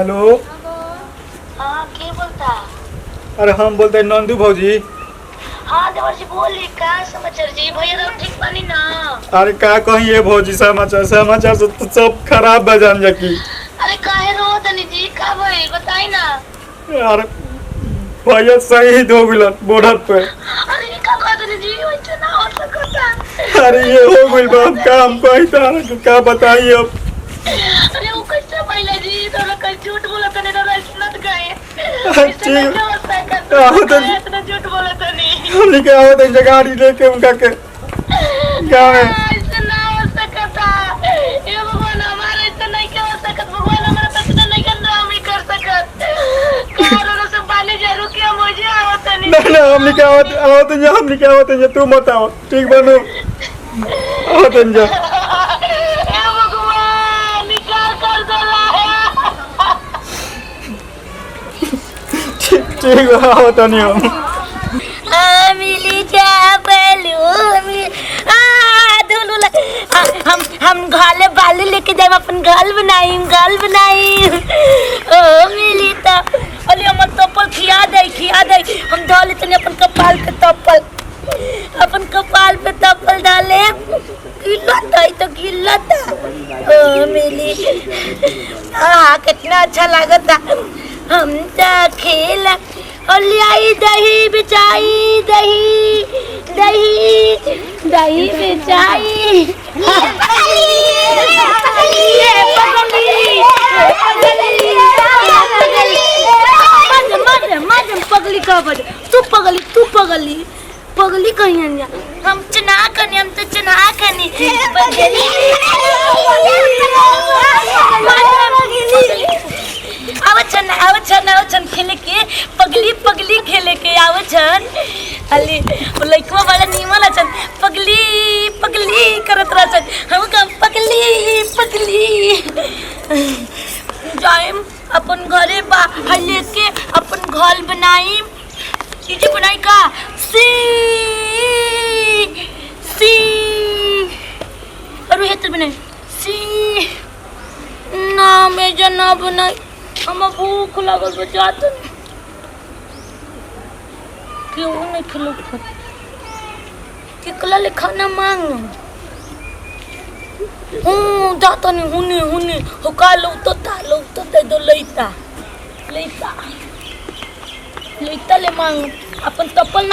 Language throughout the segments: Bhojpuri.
हेलो। हाँ के बोलता? अरे हम बोलते हैं नंदू भौजी। हाँ देवर्षि बोली का समाचार जी? भैया तो ठीक बनी ना? अरे का कहिए भौजी, समाचार समाचार तो सब खराब बजान जाकी। अरे काहे रो तनी जी, का भई बताई ना। अरे भैया शहीद हो गइलन बॉर्डर पे। अरे ये का कहत तनी जी, वैसे ना हो सकता। अरे ये हो गइल बा, हम काम कही था का बताइए अब। अरे वो कैसे पहले जी तो कल झूठ बोला तने ना सुनत गए। ठीक आहो तो इतना झूठ बोला तनी। हमने क्या हो तो गाड़ी लेके उनका के गाँव में। ऐसे ना हो सकता। ये भगवान हमारे ऐसे नहीं क्या हो सकता। भगवान हमारा पता नहीं करना हम ही कर सकत। कारों से पानी जरूर किया मुझे आवत नहीं। ना हमने क्या आवत है तू मत आओ ठीक बनू आवत है जा। ये भगवान निकाल कर दला ठीक आवत नहीं हम। मिली जा बेलू हम घाले बालू लेके जाए अपन घाल बनाई ओ मिली तो अली हम तोपल खिया दे हम डाले तने अपन कपाल पे तोपल डाले गिल्ला था ओ मिली कितना अच्छा लगता। हम तो खेला और आई दही बिछाई दही बिछाई पगली का बज तू पगली कहीं अन्या हम चना कने हम तो चना कने आवछन खेले के पगली खेले के आवछन अली लइकवा वाला नीमल अछन पगली करत रहछन हम का पगली जाएम अपन घरे बा लेके अपन घर बनाई चीज बनाई का सी अरे हेत बनाई सी ना मैं जना बनाई हम भूख लागल बजात क्यों नहीं खिलो किकला ले खाना मांग जाता नहीं हुने होका लो तो दो लेता ले मांग अपन तपल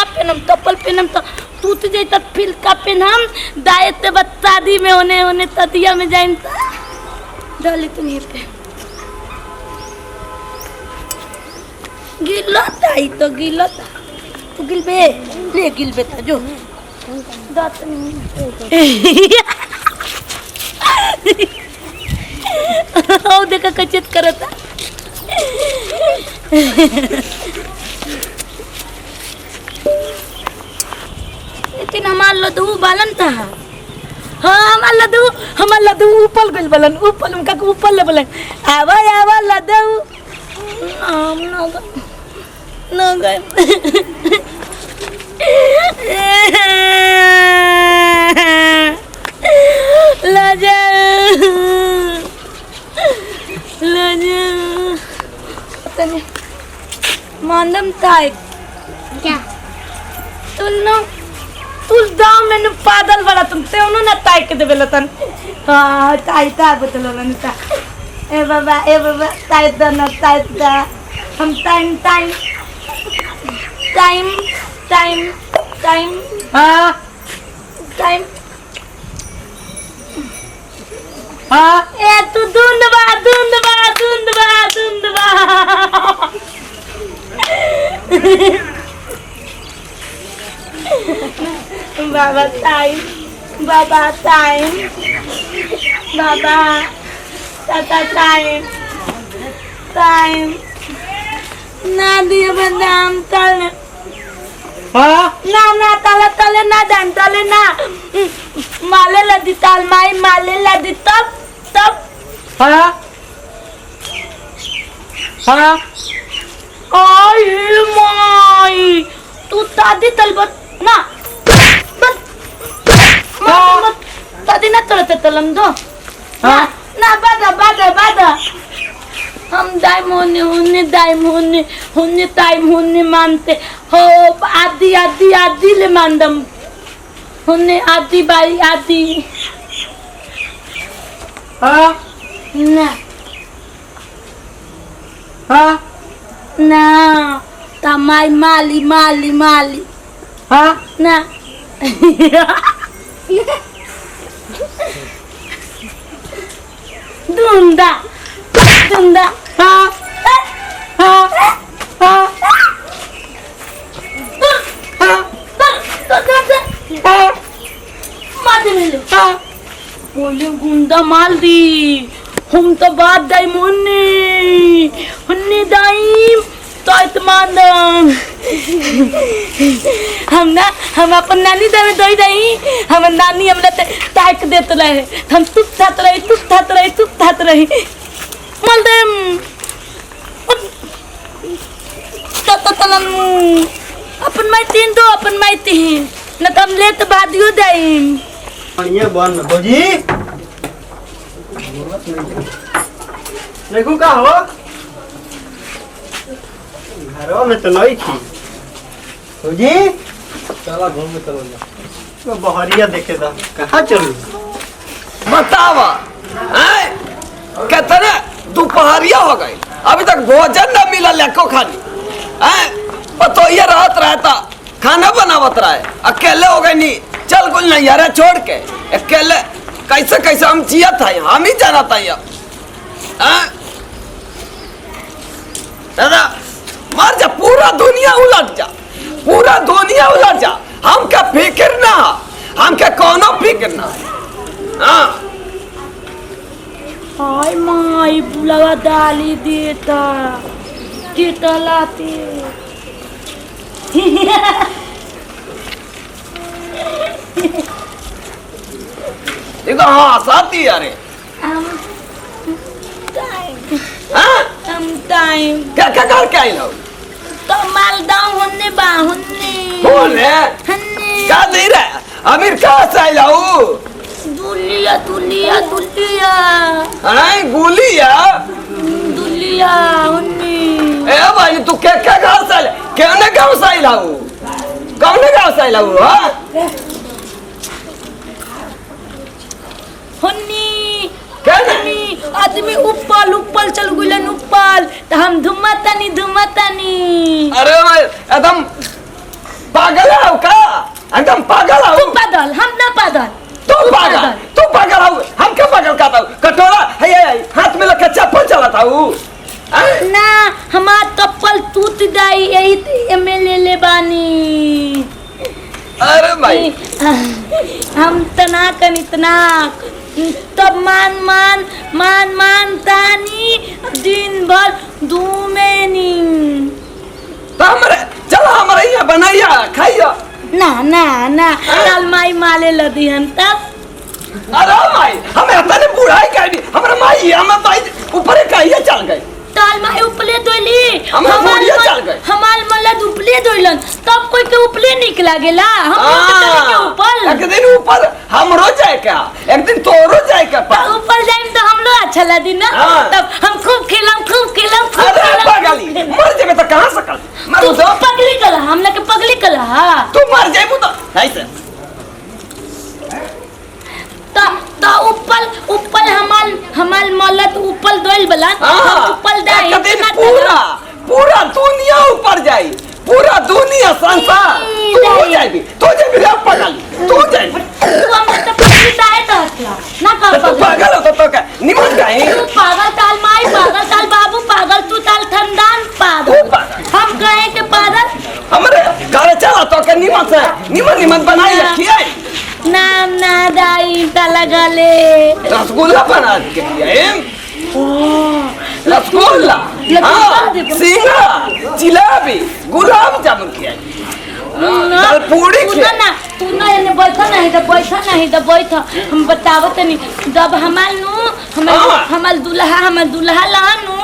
पहनम तो टूट जाता फिर का पहनम दायते शादी में होने तदिया में जाइन डाली तुम ये पे गिलता ही तो गिलता तू गिलबे था जो दांत नहीं ओ देखा कचत करता लेकिन हमार लड्डू बालन था। हाँ हमार लड्डू ऊपर गइल बलन ऊपर ले बलन आवा लड्डू हम ना गए लाजा तने मानम ताई क्या तुल दाम में पागल वाला तुम ते उन्होंने ना ताई के देवे लतन हाँ ताई बतलो ना ता ए बाबा ताई दा हम टाइम हाँ ए तू धुंधवा बाबा टाइम टाटा टाइम ना दिया बदाम तल ना तले ना जान तले ना माले लदी ताल माले लदी तब आई माई तू तादी तलबत ना तादी ना तलम दो ना बादा हम दाई होने होने टाइम होने टाइम होने मानते हो आदि आदि आदि ले मानदम होने आदि बारी आदि हाँ ना हाँ ना तमाई माली माली माली हाँ ना Dunda, dunda, हाँ हाँ हाँ हाँ बोले गुंडा माल दी हम तो बात दाई मुन्ने दाई तो इतमान हम अपन नानी दे दई दई हम नानी हमला ताक देत रहे हम चुप थात रही मल दे अपन माई तीन दो अपन माई तीन न तम ले तो बादियो दई ये बन भौजी देखो का हो घरों में तो नहीं थी भौजी चला घूम में चलो जा तो बहरिया देखे था कहाँ चलू बतावा कितने दोपहरिया हो गई अभी तक भोजन न मिला लेको खानी तो ये रहत रहता खाना बनावत रहे अकेले हो गए नहीं चल कुल नहीं यार छोड़ के अकेले कैसे कैसे हम जिया था हम ही जाना था दादा मर जा पूरा दुनिया उलट जा हम क्या फिक्र ना हम क्या कोनो फिक्र ना हाय माई बुलावा डाली देता लाते देखो हाँ साथी अरे टाइम क्या क्या करके आई लो तो मालदाव होने बोले क्या दे रहा अमीर कहाँ से आई लो दुलिया गुलिया होने ए भाई तू क्या क्या गाँव से आई कहने गाँव से आई लो कौन गाँव से आई लो आदमी ऊपर चल गुलन ऊपर तो हम धुमतानी अरे भाई एकदम पागल है का एकदम पागल है तुम पागल हम ना पागल तू पागल हो हम क्या पागल कहता हूँ कटोरा है हाथ में लेकर चप्पल चलाता हूँ ना हमार चप्पल टूट जाई यही में ले बानी अरे भाई हम इतना तब मान तानी दिन भर धूमेनी चलो हमारे यहाँ बनाइया खाइया ना कल माई माले लदी हम तब अरे माई हमें अपने बुढ़ाई कर दी हमारा माई हमें भाई ऊपर कहिए चल गए ताल माई उपले दोली हमार मलद उपले दोइलन तब कोई के उपले निकला गेला हम के ऊपर एक दिन ऊपर हमरो जाए क्या एक दिन तोरो जाए क्या ऊपर जाइम तो हम लोग अच्छा लदी ना तब हम खूब खेलम अरे पागली मर जेबे तो कहां से कर तू पगली कला हमला के पगली कला तू मर जेबू तो ऐसे तो ऊपर हमाल मलत ऊपर दोइल बला ऊपर दाई पूरा दुनिया ऊपर जाई पूरा दुनिया संसार तू हो जाएगी तो जेबी रे पागल तू जाएगी तू हम तो पगली दाई तो ना कर तू पागल हो तो क्या निमन गई तू पागल ताल माई पागल ताल बाबू पागल तू ताल थंदान पागल हम कहे के पागल हमरे घर चला तो के निमन बनाई रखिए नाम ना दाई तला गले रसगुल्ला बना के दिया रसगुल्ला सिंघड़ा जिलेबी गुलाब जामुन किया दाल पूड़ी तू ना एने बैठा नहीं तो बैठा हम बतावत नहीं जब हमार दुल्हा लहानु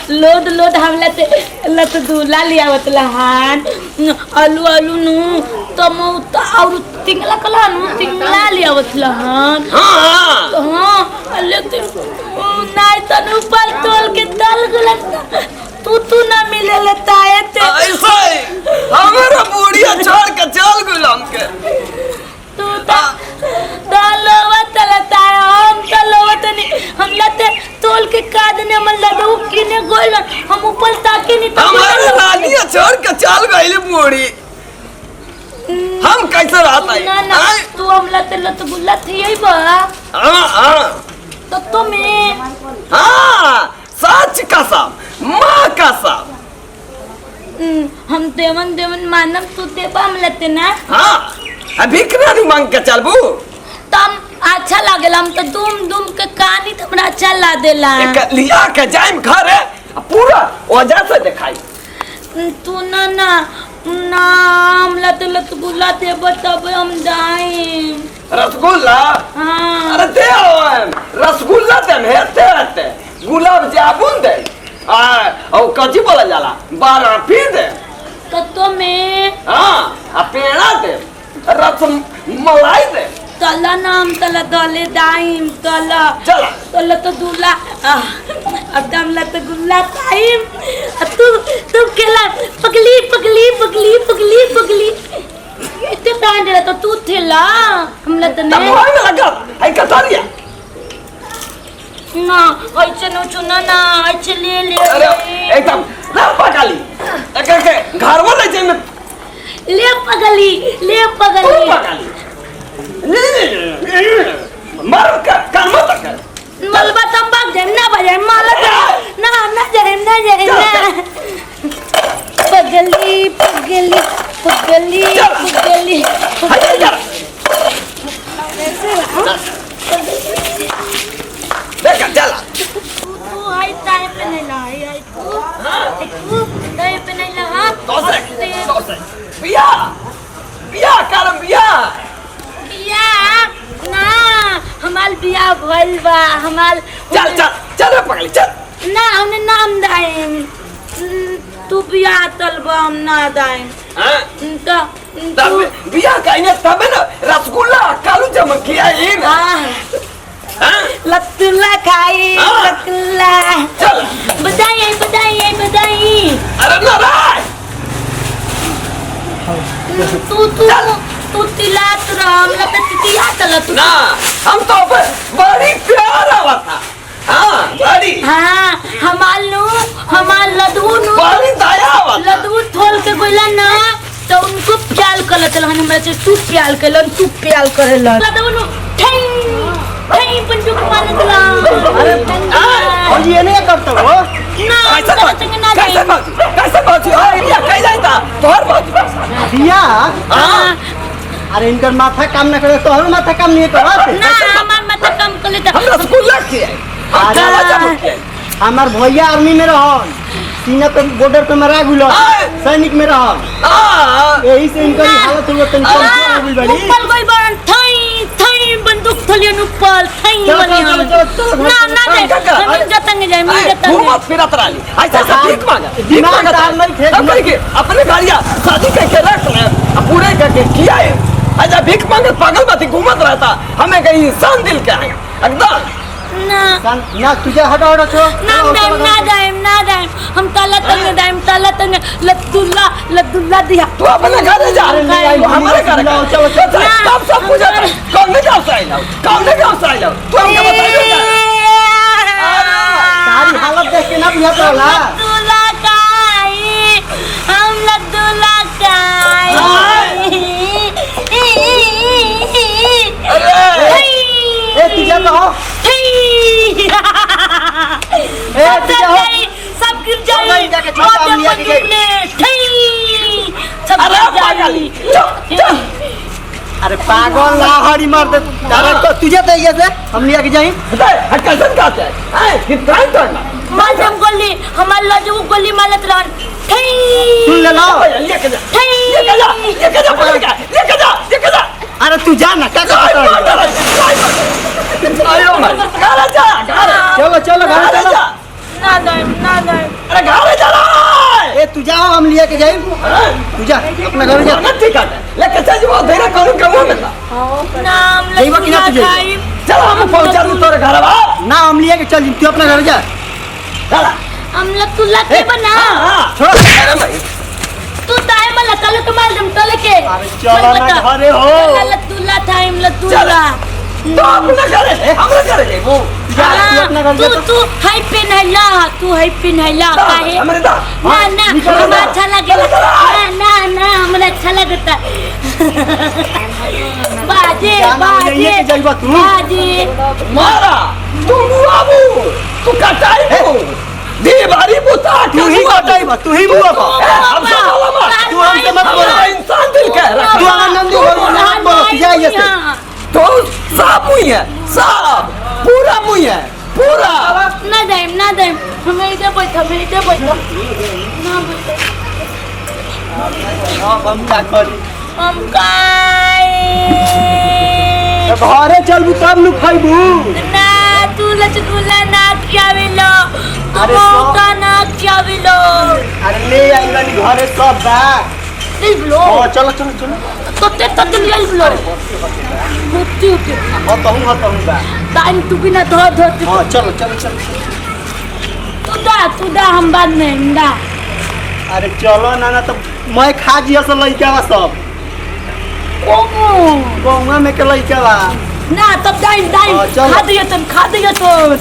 लोड हमला ते लत दूल्हा लियावत लहान आलू नु तो और तिंगला लियावत लहान तो लेकिन नहीं तन ऊपर तोल के दल गुलत तलताए थे ऐसा ही हमारा बुढ़िया छोड़ के चल गुलाम के तू तलवा तलताए हम तलवा तनी हम लते तोल के कादने मन लदू किने गोल हम ऊपर ताके नहीं हमारे रानिया छोड़ के चल गई बुढ़ी हम कैसे रहता है ना ना तू हम लते लत गुल्ला थी यही बा हाँ तो तुम्हें हाँ सच कसम माँ कसम हम देवन देवन मानम तू देबा हम लेते ना हाँ अभी कितना नहीं मांग के चलबू तम अच्छा लागेला हम तो दुम दुम के कहानी हमरा अच्छा ला देला एक लिया के जाइम घर है पूरा वजह से दिखाई तू ना ना नाम लत लत गुल्ला दे तब हम जाएं रसगुल्ला हाँ अरे दे रसगुल्ला दे हेते गुलाब जामुन दे और कची बोला जाला बर्फी दे तो तुम्हें हाँ पेड़ा दे रस मलाई दे तला नाम तला दले दाइम तला चला तला तो दूल्हा अदम लत गुल्ला टाइम तू केला पगली पगली पगली पगली पगली इतने टाइम दे तो तू थेला हम लत तब ने वहाँ में लगा आई कतारिया ना ऐसे न चुना ना ऐसे ले अरे एकदम ना पकाली एक घर वाले जे में ले पगली तू पकाली मर का काम तक मलबा तंबाक जेम ना बजे माला ना ना जेम ना पगली पगली पगली पगली देखा चला तू हाय टाइम पे नहीं ला आई तू टाइम पे नहीं ला तो से बिया बिया करम बिया बिया ना हमार बिया भइल बा हमार चल चल चल पकड़ी चल ना हमने नाम दाएम तू बिया तलबा हम ना दाएम हां तो तब बिया कइने तब ना रसगुल्ला कालू जम किया इन हां लत्तुल्ला खाई लत्तुल्ला चल बधाई बधाई बधाई अरे नाराय तू तिलात राम लपे तिया तल तू ना हम तो बड़ी प्यार आवता हां बड़ी हां हमार लदू नु बड़ी दया आवता लदू थोल के गोइला ना तो उनको प्याल करत रहन हमरा से तू प्याल करलन तू प्याल करेलन लदू नु ठई बंदूक मारत ला अरे और ये नहीं करते हो ना कैसे बात ये कह जाता तोहर बात दिया हां अरे इनकर माथा काम न करे तो हम माथा काम नहीं करत ना हमार माथा काम कर लेता हम रसगुल्ला किए हमार भैया आर्मी में रहन सीना पे बॉर्डर पे मरा गुलो सैनिक में रहन यही से इनकर हालत हुआ तन कम हो गई बड़ी ऊपर कोई बन थई बंदूक थलियन ऊपर थई बनी ना ना दे हम जतंग जाए हम जतंग तू मत फिरत रही ऐसा भीख मांगा हम कह के अपने गाड़िया शादी के रख ले पूरे करके किया है ऐसा भीख मांगे पागल मत घूमत रहता हमें कहीं इंसान दिल के है एकदम ना तुझे हटा हटा छो ना जाए हम ताला तंग लद्दुल्ला दिया तू अपने घर जा तू हमारे घर चलो चलो कब सब पूजा कौन ने गांव से आइला तू हमके बताइए सारी हालत देख के ना बुझात होला लद्दुल्ला काई हम लद्दुल्ला काई अरे ए तुझे तो सब गिर जाए अरे पागल ना हरी मार दे तो तुझे तो ये से हम लिया के जाई कैसे कहते हैं कितना करना मालूम गोली हमार लजू गोली मालत रहन सुन ले लो लेके जा अरे तू जा ना क्या करता आयो मत घर जा चलो चलो घर चलो ना जाए अरे घर जा ए तू जा हम लिया के जाई तू जा अपना घर जा ठीक है लेके चल वो देना कौन कमो में नाम देवा कि ना तुझे चलो हम पहुंचा दूं तोरे घर ना हम लिया के चल तू अपना घर जा चला हम लतुल्ला के बना छोड़ अरे भाई तू ताए मला तले के मार दम तले के अरे चलो ना घरे हो लतुल्ला टाइम लतुल्ला तो अपना करे हमरा करे ले वो जा तू अपना घर तू जा तू हाई पेन है ला तू हाई पेन है ला काहे हमरे दा ना ना हमरा अच्छा लगेला ना ना हमरा अच्छा लगता बाजे बाजे जाइबा तू बाजे मारा तू बाबू तू कटाई को दी बारी बुता तू ही कटाइबा तू ही मुआ बा हम सब वाला मार तू हमसे मत बोल इंसान दिल कह रहा तू आनंद बोल जा ये से तो साफ मुई है साफ पूरा मुई है पूरा ना दे हमें इधर बैठो ना बैठो हम क्या करी हम काय घरे चलबू तब नु खाइबू ना तू लचगुल्ला ना खियाविलो अरे तू सो- का ना खियाविलो अरे ले आइबनी घरे सब बा ले लो हां चलो तो ते तो ले लो मुक्ति के हतहु बा टाइम तू बिना धो हां चलो तू दा हम बाद में दा अरे चलो ना तो मैं खा जिया से लइका बा सब ओमो गौवा में के लइका बा ना तब दाइन हाँ, चलो। खा दिया तो